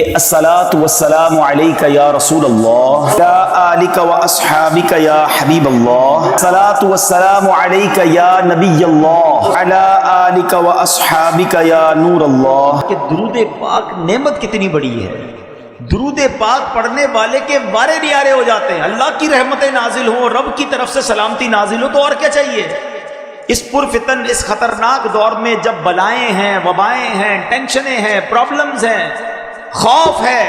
الصلاۃ والسلام علیک یا رسول اللہ یا آلک و اصحابک یا حبیب اللہ، الصلاۃ والسلام علیک یا نبی اللہ علی آلک و اصحابک یا نور اللہ۔ کہ درود پاک نعمت کتنی بڑی ہے، درود پاک پڑھنے والے کے وارے نیارے ہو جاتے ہیں، اللہ کی رحمتیں نازل ہوں، رب کی طرف سے سلامتی نازل ہو، تو اور کیا چاہیے؟ اس پرفتن اس خطرناک دور میں جب بلائیں ہیں، وبائیں ہیں، ٹینشنیں ہیں، پرابلمز ہیں، خوف ہے،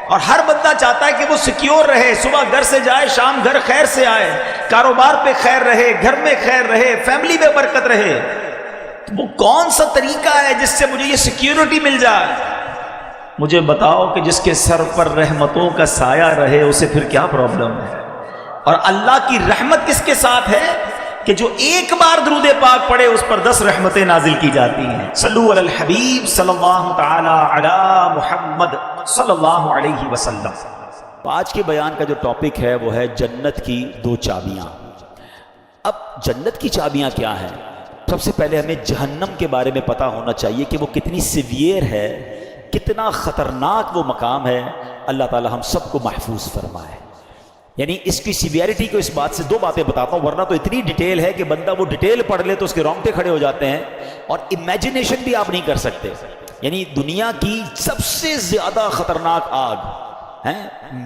اور ہر بندہ چاہتا ہے کہ وہ سیکیور رہے، صبح گھر سے جائے شام گھر خیر سے آئے، کاروبار پہ خیر رہے، گھر میں خیر رہے، فیملی میں برکت رہے، تو وہ کون سا طریقہ ہے جس سے مجھے یہ سیکیورٹی مل جائے؟ مجھے بتاؤ کہ جس کے سر پر رحمتوں کا سایہ رہے اسے پھر کیا پرابلم ہے؟ اور اللہ کی رحمت کس کے ساتھ ہے کہ جو ایک بار درود پاک پڑھے اس پر 10 رحمتیں نازل کی جاتی ہیں۔ صلو علی الحبیب صلی اللہ تعالی علی محمد صلی اللہ علیہ وسلم۔ آج کے بیان کا جو ٹاپک ہے وہ ہے جنت کی 2 چابیاں۔ اب جنت کی چابیاں کیا ہیں؟ سب سے پہلے ہمیں جہنم کے بارے میں پتہ ہونا چاہیے کہ وہ کتنی سیویئر ہے، کتنا خطرناک وہ مقام ہے۔ اللہ تعالی ہم سب کو محفوظ فرمائے۔ یعنی اس کی سیویئرٹی کو اس بات سے 2 باتیں بتاتا ہوں، ورنہ تو اتنی ڈیٹیل ہے کہ بندہ وہ ڈیٹیل پڑھ لے تو اس کے رونگٹے کھڑے ہو جاتے ہیں، اور امیجنیشن بھی آپ نہیں کر سکتے۔ یعنی دنیا کی سب سے زیادہ خطرناک آگ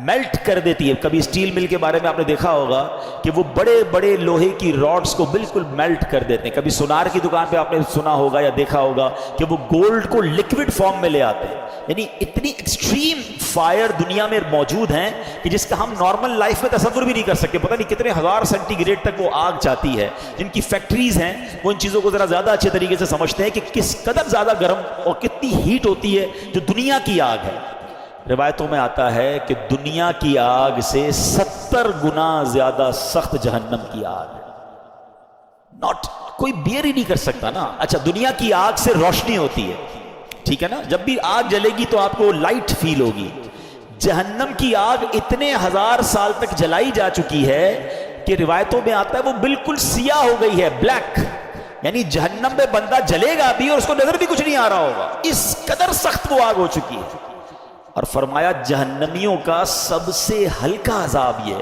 میلٹ کر دیتی ہے۔ کبھی اسٹیل مل کے بارے میں آپ نے دیکھا ہوگا کہ وہ بڑے بڑے لوہے کی راڈز کو بالکل میلٹ کر دیتے ہیں۔ کبھی سونار کی دکان پہ آپ نے سنا ہوگا یا دیکھا ہوگا کہ وہ گولڈ کو لکوڈ فارم میں لے آتے ہیں۔ یعنی اتنی ایکسٹریم فائر دنیا میں موجود ہیں کہ جس کا ہم نارمل لائف میں تصور بھی نہیں کر سکتے۔ پتہ نہیں کتنے ہزار سینٹی گریڈ تک وہ آگ جاتی ہے۔ جن کی فیکٹریز ہیں وہ ان چیزوں کو ذرا زیادہ اچھے طریقے سے سمجھتے ہیں کہ کس قدر زیادہ گرم اور کتنی ہیٹ ہوتی ہے جو دنیا کی آگ ہے۔ روایتوں میں آتا ہے کہ دنیا کی آگ سے 70 گنا زیادہ سخت جہنم کی آگ ہے۔ کوئی بیئر ہی نہیں کر سکتا نا۔ اچھا، دنیا کی آگ سے روشنی ہوتی ہے، ٹھیک ہے نا، جب بھی آگ جلے گی تو آپ کو لائٹ فیل ہوگی۔ جہنم کی آگ اتنے 1000 سال تک جلائی جا چکی ہے کہ روایتوں میں آتا ہے وہ بالکل سیاہ ہو گئی ہے، بلیک۔ یعنی جہنم میں بندہ جلے گا بھی اور اس کو نظر بھی کچھ نہیں آ رہا ہوگا، اس قدر سخت وہ آگ ہو چکی ہے۔ اور فرمایا جہنمیوں کا سب سے ہلکا عذاب یہ ہے،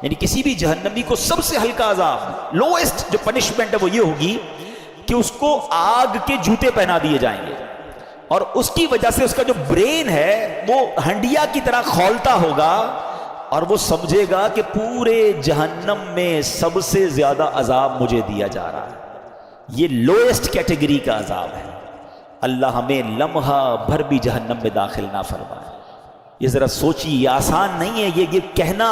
یعنی کسی بھی جہنمی کو سب سے ہلکا عذاب، لوئسٹ جو پنشمنٹ ہے وہ یہ ہوگی کہ اس کو آگ کے جوتے پہنا دیے جائیں گے، اور اس کی وجہ سے اس کا جو برین ہے وہ ہنڈیا کی طرح کھولتا ہوگا، اور وہ سمجھے گا کہ پورے جہنم میں سب سے زیادہ عذاب مجھے دیا جا رہا ہے۔ یہ لوئسٹ کیٹیگری کا عذاب ہے۔ اللہ ہمیں لمحہ بھر بھی جہنم میں داخل نہ فرمائے۔ یہ ذرا سوچیے، یہ آسان نہیں ہے یہ کہنا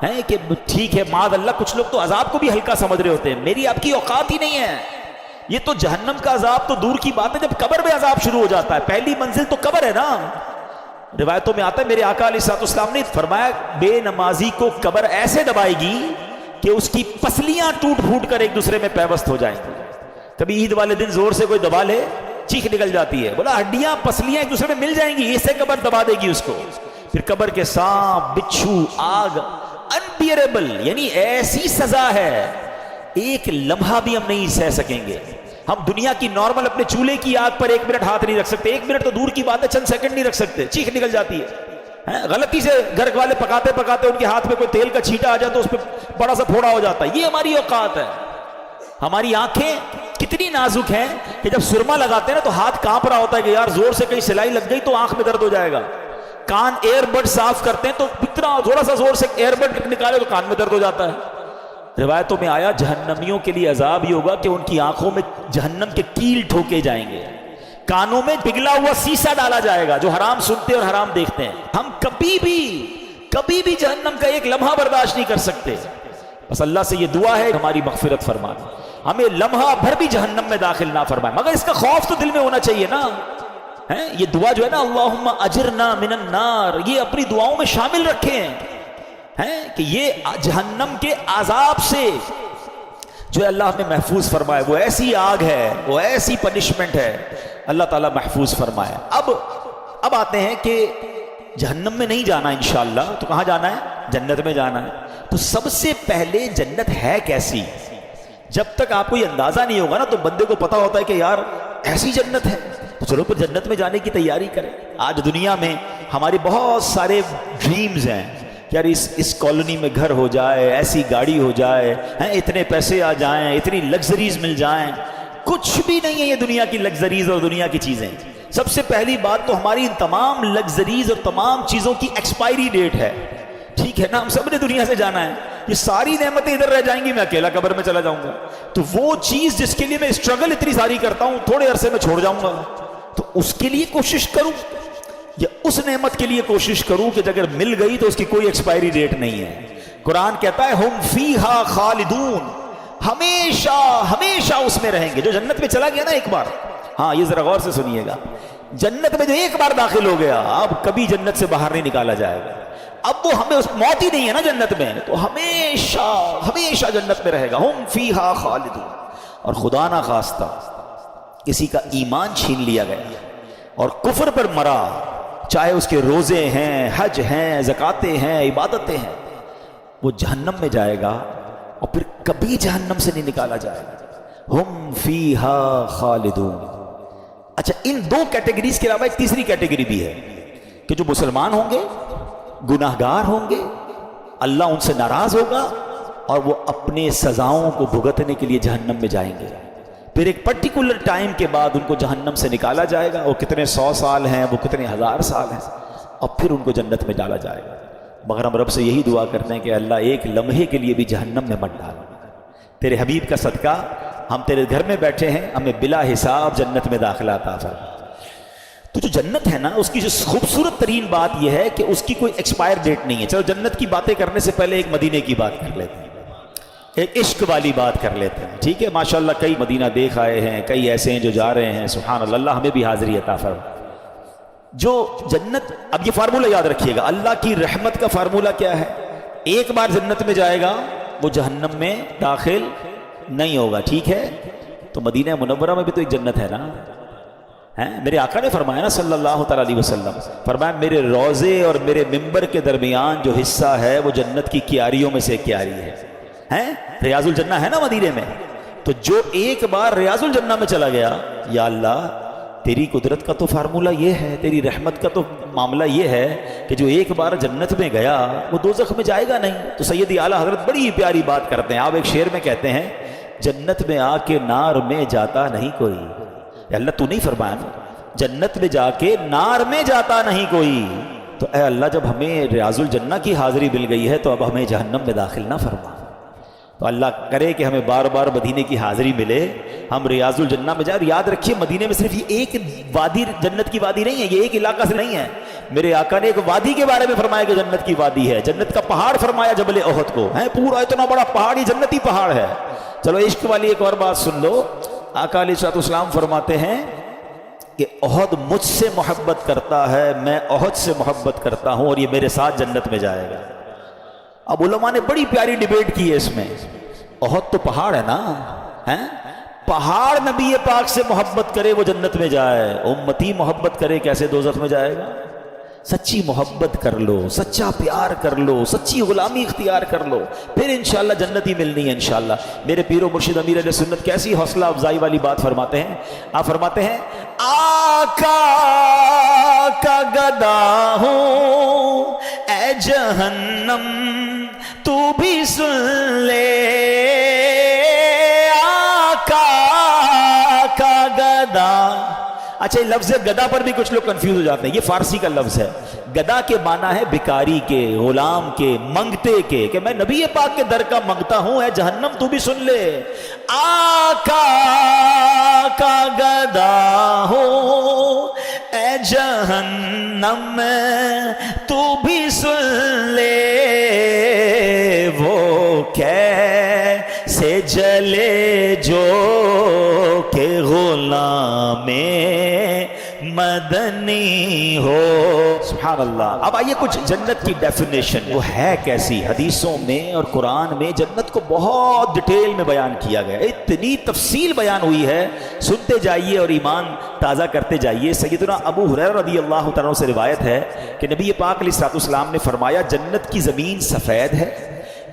ہے کہ ٹھیک ہے معاذ اللہ، کچھ لوگ تو عذاب کو بھی ہلکا سمجھ رہے ہوتے ہیں۔ میری آپ کی اوقات ہی نہیں ہے۔ یہ تو جہنم کا عذاب تو دور کی بات ہے، جب قبر میں عذاب شروع ہو جاتا ہے، پہلی منزل تو قبر ہے نا۔ روایتوں میں آتا ہے میرے آقا علیہ الصلوۃ والسلام نے فرمایا بے نمازی کو قبر ایسے دبائے گی کہ اس کی پسلیاں ٹوٹ پھوٹ کر ایک دوسرے میں پیوست ہو جائیں گی۔ کبھی عید والے دن زور سے کوئی دبا لے، چیخ نکل جاتی ہے، بولا ہڈیاں پسلیاں ایک دوسرے میں مل جائیں گی، اسے قبر دبا دے گی اس کو۔ پھر قبر کے سانپ، بچھو، آگ، انبیئریبل، یعنی ایسی سزا ہے ایک لمحہ بھی ہم نہیں سہ سکیں گے۔ ہم دنیا کی نارمل اپنے چولہے کی آگ پر 1 منٹ ہاتھ نہیں رکھ سکتے، 1 منٹ تو دور کی بات ہے، چند سیکنڈ نہیں رکھ سکتے، چیخ نکل جاتی ہے۔ غلطی سے گھر والے پکاتے پکاتے ان کے ہاتھ میں کوئی تیل کا چھینٹا آ جائے تو اس پہ بڑا سا پھوڑا ہو جاتا ہے۔ یہ ہماری اوقات ہے۔ ہماری آنکھیں کتنی نازک ہیں کہ جب سرما لگاتے ہیں نا تو ہاتھ کانپ رہا ہوتا ہے کہ یار زور سے کہیں سلائی لگ گئی تو آنکھ میں درد ہو جائے گا۔ کان ایئر بڈ صاف کرتے ہیں تو اتنا تھوڑا سا زور سے ایئر بڈ نکالے تو کان میں درد ہو جاتا ہے۔ روایتوں میں آیا جہنمیوں کے لیے عذاب یہ ہوگا کہ ان کی آنکھوں میں جہنم کے کیل ٹھوکے جائیں گے، کانوں میں پگھلا ہوا سیسا ڈالا جائے گا جو حرام سنتے اور حرام دیکھتے ہیں۔ ہم کبھی بھی جہنم کا ایک لمحہ برداشت نہیں کر سکتے۔ بس اللہ سے یہ دعا ہے ہماری مغفرت فرما دے، ہمیں لمحہ بھر بھی جہنم میں داخل نہ فرمائے، مگر اس کا خوف تو دل میں ہونا چاہیے نا۔ یہ دعا جو ہے نا اللہم اجرنا من النار، یہ اپنی دعاؤں میں شامل رکھیں کہ یہ جہنم کے عذاب سے جو اللہ ہمیں محفوظ فرمائے۔ وہ ایسی آگ ہے، وہ ایسی پنشمنٹ ہے، اللہ تعالیٰ محفوظ فرمائے۔ اب آتے ہیں کہ جہنم میں نہیں جانا انشاءاللہ، تو کہاں جانا ہے؟ جنت میں جانا ہے۔ تو سب سے پہلے جنت ہے کیسی؟ جب تک آپ کو یہ اندازہ نہیں ہوگا نا تو بندے کو پتا ہوتا ہے کہ یار ایسی جنت ہے، تو چلو پھر جنت میں جانے کی تیاری کریں۔ آج دنیا میں ہمارے بہت سارے ڈریمز ہیں کہ یار اس کالونی میں گھر ہو جائے، ایسی گاڑی ہو جائے، اتنے پیسے آ جائیں، اتنی لگژریز مل جائیں. کچھ بھی نہیں ہے یہ دنیا کی لگژریز اور دنیا کی چیزیں. سب سے پہلی بات تو ہماری ان تمام لگژریز اور تمام چیزوں کی ایکسپائری ڈیٹ ہے. ٹھیک ہے نا، ہم سب نے دنیا سے جانا ہے. یہ ساری نعمتیں ادھر رہ جائیں گی، میں اکیلا قبر میں چلا جاؤں گا. تو وہ چیز جس کے لیے میں اسٹرگل اتنی ساری کرتا ہوں تھوڑے عرصے میں چھوڑ جاؤں گا. تو اس کے لیے کوشش کروں یا اس نعمت کے لیے کوشش کروں کہ اگر مل گئی تو اس کی کوئی ایکسپائری ڈیٹ نہیں ہے. قرآن کہتا ہے ہم فیہا خالدون، ہمیشہ ہمیشہ اس میں رہیں گے. جو جنت میں چلا گیا نا ایک بار، ہاں یہ ذرا غور سے سنیے گا، جنت میں جو ایک بار داخل ہو گیا اب کبھی جنت سے باہر نہیں نکالا جائے گا. اب وہ ہمیں اس موت ہی نہیں ہے نا جنت میں، تو ہمیشہ ہمیشہ جنت میں رہے گا. ہم فیہا خالدون. اور خدا نہ خواستہ کسی کا ایمان چھین لیا گیا اور کفر پر مرا، چاہے اس کے روزے ہیں، حج ہیں، زکاتیں ہیں، عبادتیں ہیں، وہ جہنم میں جائے گا اور پھر کبھی جہنم سے نہیں نکالا جائے گا. ہم فیہا خالدون. اچھا، ان دو کیٹیگریز کے علاوہ ایک تیسری کیٹیگری بھی ہے کہ جو مسلمان ہوں گے، گناہ گار ہوں گے، اللہ ان سے ناراض ہوگا اور وہ اپنے سزاؤں کو بھگتنے کے لیے جہنم میں جائیں گے. پھر ایک پرٹیکولر ٹائم کے بعد ان کو جہنم سے نکالا جائے گا. وہ کتنے 100 سال ہیں، وہ کتنے 1000 سال ہیں، اور پھر ان کو جنت میں ڈالا جائے گا. مگر ہم رب سے یہی دعا کرتے ہیں کہ اللہ ایک لمحے کے لیے بھی جہنم میں مت ڈال. تیرے حبیب کا صدقہ ہم تیرے گھر میں بیٹھے ہیں، ہمیں بلا حساب جنت میں داخلہ عطا فرما. تو جو جنت ہے نا، اس کی جو خوبصورت ترین بات یہ ہے کہ اس کی کوئی ایکسپائر ڈیٹ نہیں ہے. چلو جنت کی باتیں کرنے سے پہلے ایک مدینے کی بات کر لیتے ہیں، ایک عشق والی بات کر لیتے ہیں. ٹھیک ہے، ماشاءاللہ کئی مدینہ دیکھ آئے ہیں، کئی ایسے ہیں جو جا رہے ہیں. سبحان اللہ، اللہ ہمیں بھی حاضری عطا فرما. جو جنت، اب یہ فارمولہ یاد رکھیے گا، اللہ کی رحمت کا فارمولہ کیا ہے؟ ایک بار جنت میں جائے گا وہ جہنم میں داخل نہیں ہوگا. ٹھیک ہے، تو مدینہ منورہ میں بھی تو ایک جنت ہے نا. میرے آقا نے فرمایا نا صلی اللہ تعالیٰ علیہ وسلم، فرمایا میرے روضے اور میرے ممبر کے درمیان جو حصہ ہے وہ جنت کی کیاریوں میں سے ایک کیاری ہے. ریاض الجنہ ہے نا مدینے میں. تو جو ایک بار ریاض الجنہ میں چلا گیا، یا اللہ تیری قدرت کا تو فارمولہ یہ ہے، تیری رحمت کا تو معاملہ یہ ہے کہ جو ایک بار جنت میں گیا وہ دوزخ میں جائے گا نہیں. تو سیدی اعلیٰ حضرت بڑی پیاری بات کرتے ہیں. آپ ایک شعر میں کہتے ہیں جنت میں آ کے نار میں جاتا نہیں کوئی. اللہ تو نہیں فرمایا نا جنت میں جا کے نار میں جاتا نہیں کوئی. تو اے اللہ جب ہمیں ریاض الجنہ کی حاضری مل گئی ہے تو اب ہمیں جہنم میں داخل نہ فرما. تو اللہ کرے کہ ہمیں بار بار مدینے کی حاضری ملے، ہم ریاض الجنہ میں جائیں. یاد رکھیے مدینے میں صرف یہ ایک وادی جنت کی وادی نہیں ہے، یہ ایک علاقہ سے نہیں ہے. میرے آقا نے ایک وادی کے بارے میں فرمایا کہ جنت کی وادی ہے. جنت کا پہاڑ فرمایا جبل احد کو، ہے پورا اتنا بڑا پہاڑ، یہ جنتی پہاڑ ہے. چلو عشق والی ایک اور بات سن لو. آقا علیہ الصلوۃ والسلام فرماتے ہیں کہ احد مجھ سے محبت کرتا ہے، میں احد سے محبت کرتا ہوں اور یہ میرے ساتھ جنت میں جائے گا. اب علماء نے بڑی پیاری ڈیبیٹ کی ہے اس میں. احد تو پہاڑ ہے نا، پہاڑ نبی پاک سے محبت کرے وہ جنت میں جائے، امتی محبت کرے کیسے دوزخ میں جائے گا؟ سچی محبت کر لو، سچا پیار کر لو، سچی غلامی اختیار کر لو، پھر انشاءاللہ جنت ہی ملنی ہے انشاءاللہ. میرے پیر و مرشد امیر اہل سنت کیسی حوصلہ افزائی والی بات فرماتے ہیں. آپ فرماتے ہیں آقا کا گدا ہوں اے جہنم تو بھی سن لے، آقا کا گدا. اچھا، یہ لفظ گدا پر بھی کچھ لوگ کنفیوز ہو جاتے ہیں. یہ فارسی کا لفظ ہے. گدا کے معنی ہے بھکاری کے، غلام کے، منگتے کے، کہ میں نبی پاک کے در کا منگتا ہوں، اے جہنم تو بھی سن لے. آقا کا گدا ہو اے جہنم تو بھی سن لے، وہ کیسے جلے جو کہ غلام مدنی ہو. سبحان اللہ. اب آئیے کچھ جنت کی ڈیفینیشن وہ ہے کیسی. حدیثوں میں اور قرآن میں جنت کو بہت ڈیٹیل میں بیان کیا گیا، اتنی تفصیل بیان ہوئی ہے. سنتے جائیے اور ایمان تازہ کرتے جائیے. سیدنا ابو ہریرہ رضی اللہ تعالیٰ عنہ سے روایت ہے کہ نبی پاک علیہ الصلوۃ والسلام نے فرمایا جنت کی زمین سفید ہے،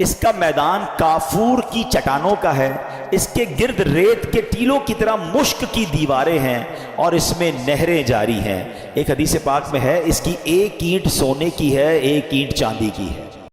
اس کا میدان کافور کی چٹانوں کا ہے، اس کے گرد ریت کے ٹیلوں کی طرح مشک کی دیواریں ہیں اور اس میں نہریں جاری ہیں۔ ایک حدیث پاک میں ہے اس کی ایک اینٹ سونے کی ہے، ایک اینٹ چاندی کی ہے۔